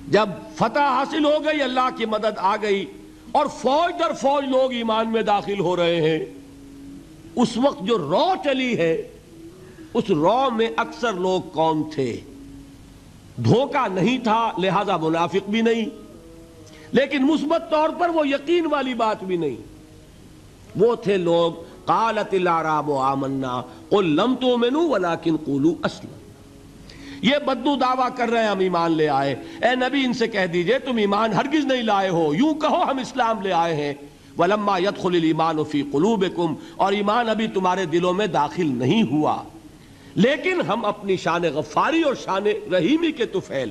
جب فتح حاصل ہو گئی، اللہ کی مدد آ گئی اور فوج در فوج لوگ ایمان میں داخل ہو رہے ہیں، اس وقت جو رو چلی ہے، اس رو میں اکثر لوگ کون تھے؟ دھوکہ نہیں تھا، لہذا منافق بھی نہیں، لیکن مثبت طور پر وہ یقین والی بات بھی نہیں۔ وہ تھے لوگ قالت الاعراب آمنا قل لم تؤمنوا ولکن قولوا اسلمنا، یہ بدو دعویٰ کر رہے ہیں ہم ایمان لے آئے۔ اے نبی ان سے کہہ دیجئے تم ایمان ہرگز نہیں لائے ہو، یوں کہو ہم اسلام لے آئے ہیں۔ ولما يدخل الايمان في قلوبكم، اور ایمان ابھی تمہارے دلوں میں داخل نہیں ہوا، لیکن ہم اپنی شان غفاری اور شان رحیمی کے طفیل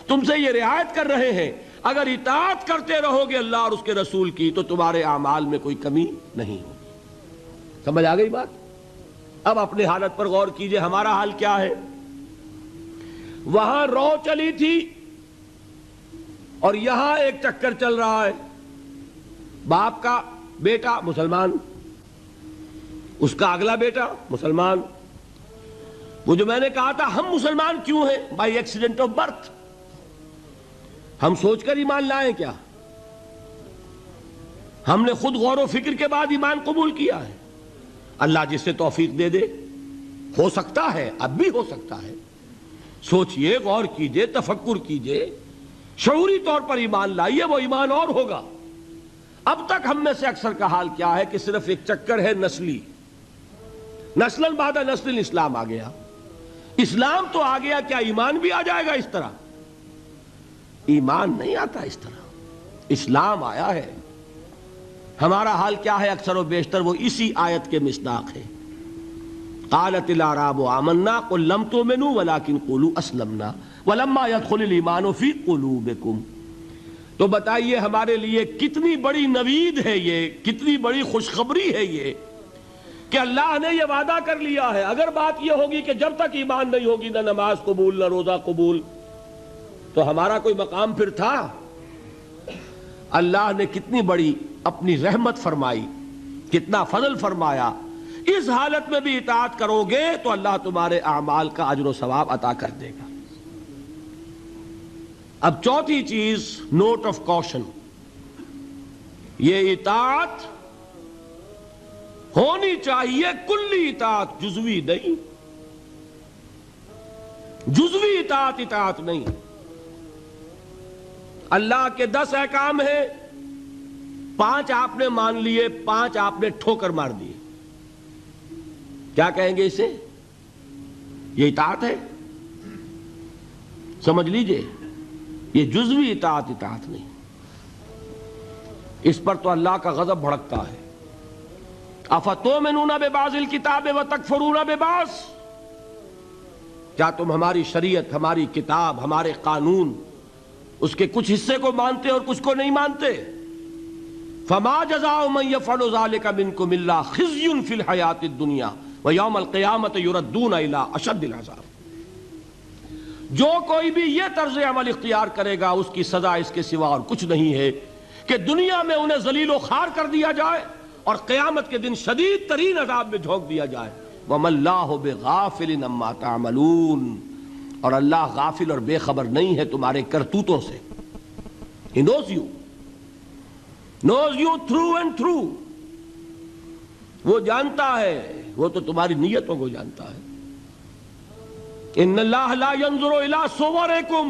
تم سے یہ رعایت کر رہے ہیں، اگر اطاعت کرتے رہو گے اللہ اور اس کے رسول کی تو تمہارے اعمال میں کوئی کمی نہیں ہوگی۔ سمجھ آ گئی بات؟ اب اپنی حالت پر غور کیجئے، ہمارا حال کیا ہے؟ وہاں رو چلی تھی اور یہاں ایک چکر چل رہا ہے، باپ کا بیٹا مسلمان، اس کا اگلا بیٹا مسلمان۔ وہ جو میں نے کہا تھا ہم مسلمان کیوں ہیں؟ بائی ایکسیڈنٹ آف برتھ، ہم سوچ کر ایمان لائیں کیا؟ ہم نے خود غور و فکر کے بعد ایمان قبول کیا ہے۔ اللہ جس سے توفیق دے دے، ہو سکتا ہے، اب بھی ہو سکتا ہے، سوچئے، غور کیجئے، تفکر کیجئے، شعوری طور پر ایمان لائیے، وہ ایمان اور ہوگا۔ اب تک ہم میں سے اکثر کا حال کیا ہے کہ صرف ایک چکر ہے نسلی، نسلاً بعد نسل اسلام آ گیا، اسلام تو آ گیا، کیا ایمان بھی آ جائے گا اس طرح؟ ایمان نہیں آتا اس طرح، اسلام آیا ہے۔ ہمارا حال کیا ہے اکثر و بیشتر؟ وہ اسی آیت کے مصداق ہے۔ قالت الاعراب آمنا قل لم تؤمنوا ولکن قولوا اسلمنا ولما يدخل الايمان في قلوبكم۔ تو بتائیے ہمارے لیے کتنی بڑی نوید ہے یہ، کتنی بڑی خوشخبری ہے یہ کہ اللہ نے یہ وعدہ کر لیا ہے۔ اگر بات یہ ہوگی کہ جب تک ایمان نہیں ہوگی نہ نماز قبول نہ روزہ قبول، تو ہمارا کوئی مقام پھر تھا؟ اللہ نے کتنی بڑی اپنی رحمت فرمائی، کتنا فضل فرمایا۔ اس حالت میں بھی اطاعت کرو گے تو اللہ تمہارے اعمال کا اجر و ثواب عطا کر دے گا۔ اب چوتھی چیز، نوٹ آف کوشن، یہ اطاعت ہونی چاہیے کلی اطاعت، جزوی نہیں۔ جزوی اطاعت اطاعت نہیں۔ اللہ کے 10 احکام ہیں، 5 آپ نے مان لیے، 5 آپ نے ٹھوکر مار دیے، کیا کہیں گے اسے؟ یہ اطاعت ہے؟ سمجھ لیجئے، یہ جزوی اطاعت اطاعت نہیں، اس پر تو اللہ کا غضب بھڑکتا ہے۔ افتؤمنون ببعض الکتاب وتکفرون ببعض، کیا تم ہماری شریعت، ہماری کتاب، ہمارے قانون، اس کے کچھ حصے کو مانتے اور کچھ کو نہیں مانتے؟ فما جزاء من يفعل ذلك منكم الا خزي في الحیاۃ الدنیا ویوم القیامۃ یردون الی اشد العذاب۔ جو کوئی بھی یہ طرز عمل اختیار کرے گا اس کی سزا اس کے سوا اور کچھ نہیں ہے کہ دنیا میں انہیں ذلیل و خوار کر دیا جائے اور قیامت کے دن شدید ترین عذاب میں جھونک دیا جائے۔ وَمَا اللَّهُ بِغَافِلٍ عَمَّا تَعْمَلُونَ، اور اللہ غافل اور بے خبر نہیں ہے تمہارے کرتوتوں سے۔ He knows you through and through، وہ جانتا ہے، وہ تو تمہاری نیتوں کو جانتا ہے۔ ان اللہ لا ينظر الى صورکم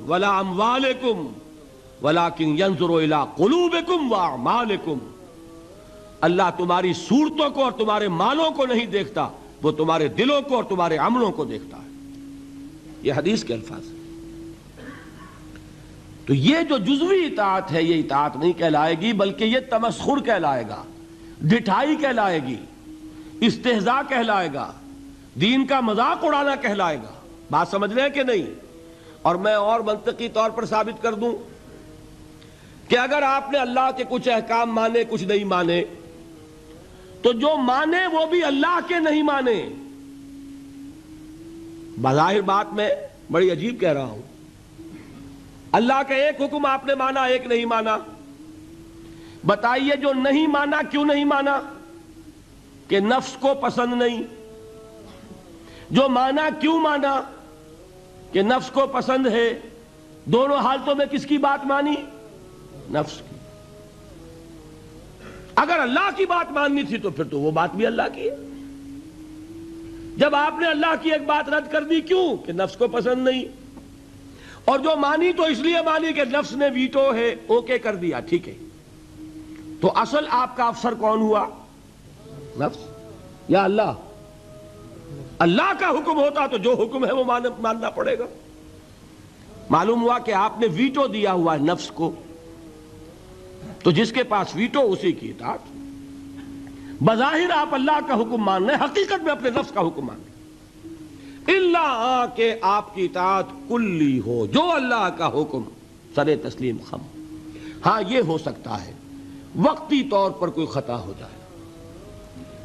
ولا اموالکم ولکن ينظر الى قلوبکم واعمالکم، اللہ تمہاری صورتوں کو اور تمہارے مالوں کو نہیں دیکھتا، وہ تمہارے دلوں کو اور تمہارے عملوں کو دیکھتا ہے۔ یہ حدیث کے الفاظ ہیں۔ تو یہ جو جزوی اطاعت ہے یہ اطاعت نہیں کہلائے گی، بلکہ یہ تمسخر کہلائے گا، ڈھٹائی کہلائے گی، استہزاء کہلائے گا، دین کا مذاق اڑانا کہلائے گا۔ بات سمجھ رہے ہیں کہ نہیں؟ اور میں اور منطقی طور پر ثابت کر دوں کہ اگر آپ نے اللہ کے کچھ احکام مانے کچھ نہیں مانے، تو جو مانے وہ بھی اللہ کے نہیں مانے۔ بظاہر بات میں بڑی عجیب کہہ رہا ہوں، اللہ کا ایک حکم آپ نے مانا ایک نہیں مانا، بتائیے جو نہیں مانا کیوں نہیں مانا؟ کہ نفس کو پسند نہیں۔ جو مانا کیوں مانا؟ کہ نفس کو پسند ہے۔ دونوں حالتوں میں کس کی بات مانی؟ نفس کی۔ اگر اللہ کی بات ماننی تھی تو پھر تو وہ بات بھی اللہ کی ہے۔ جب آپ نے اللہ کی ایک بات رد کر دی، کیوں؟ کہ نفس کو پسند نہیں، اور جو مانی تو اس لیے مانی کہ نفس نے ویٹو ہے، اوکے کر دیا، ٹھیک ہے۔ تو اصل آپ کا افسر کون ہوا؟ نفس یا اللہ؟ اللہ کا حکم ہوتا تو جو حکم ہے وہ ماننا پڑے گا۔ معلوم ہوا کہ آپ نے ویٹو دیا ہوا ہے نفس کو، تو جس کے پاس ویٹو اسی کی اطاعت۔ بظاہر آپ اللہ کا حکم مان رہے ہیں، حقیقت میں اپنے نفس کا حکم مان رہے ہیں، اللہ کہ آپ کی اطاعت کلی ہو، جو اللہ کا حکم سر تسلیم خم۔ ہاں یہ ہو سکتا ہے وقتی طور پر کوئی خطا ہو جائے،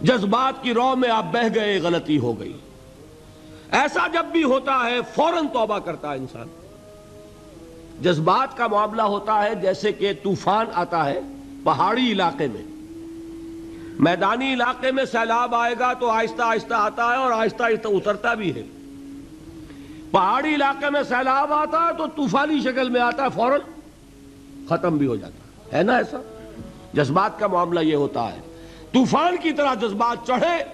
جذبات کی رو میں آپ بہہ گئے، غلطی ہو گئی، ایسا جب بھی ہوتا ہے فوراً توبہ کرتا ہے انسان۔ جذبات کا معاملہ ہوتا ہے جیسے کہ طوفان آتا ہے پہاڑی علاقے میں، میدانی علاقے میں سیلاب آئے گا تو آہستہ آہستہ آتا ہے اور آہستہ آہستہ اترتا بھی ہے۔ پہاڑی علاقے میں سیلاب آتا ہے تو طوفانی شکل میں آتا ہے، فوراً ختم بھی ہو جاتا ہے نا ایسا؟ جذبات کا معاملہ یہ ہوتا ہے، طوفان کی طرح جذبات چڑھے،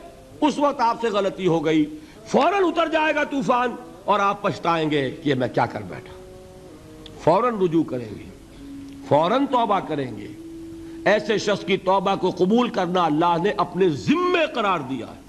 اس وقت آپ سے غلطی ہو گئی، فوراً اتر جائے گا طوفان اور آپ پچھتائیں گے کہ میں کیا کر بیٹھا۔ فوراً رجوع کریں گے، فوراً توبہ کریں گے۔ ایسے شخص کی توبہ کو قبول کرنا اللہ نے اپنے ذمے قرار دیا ہے۔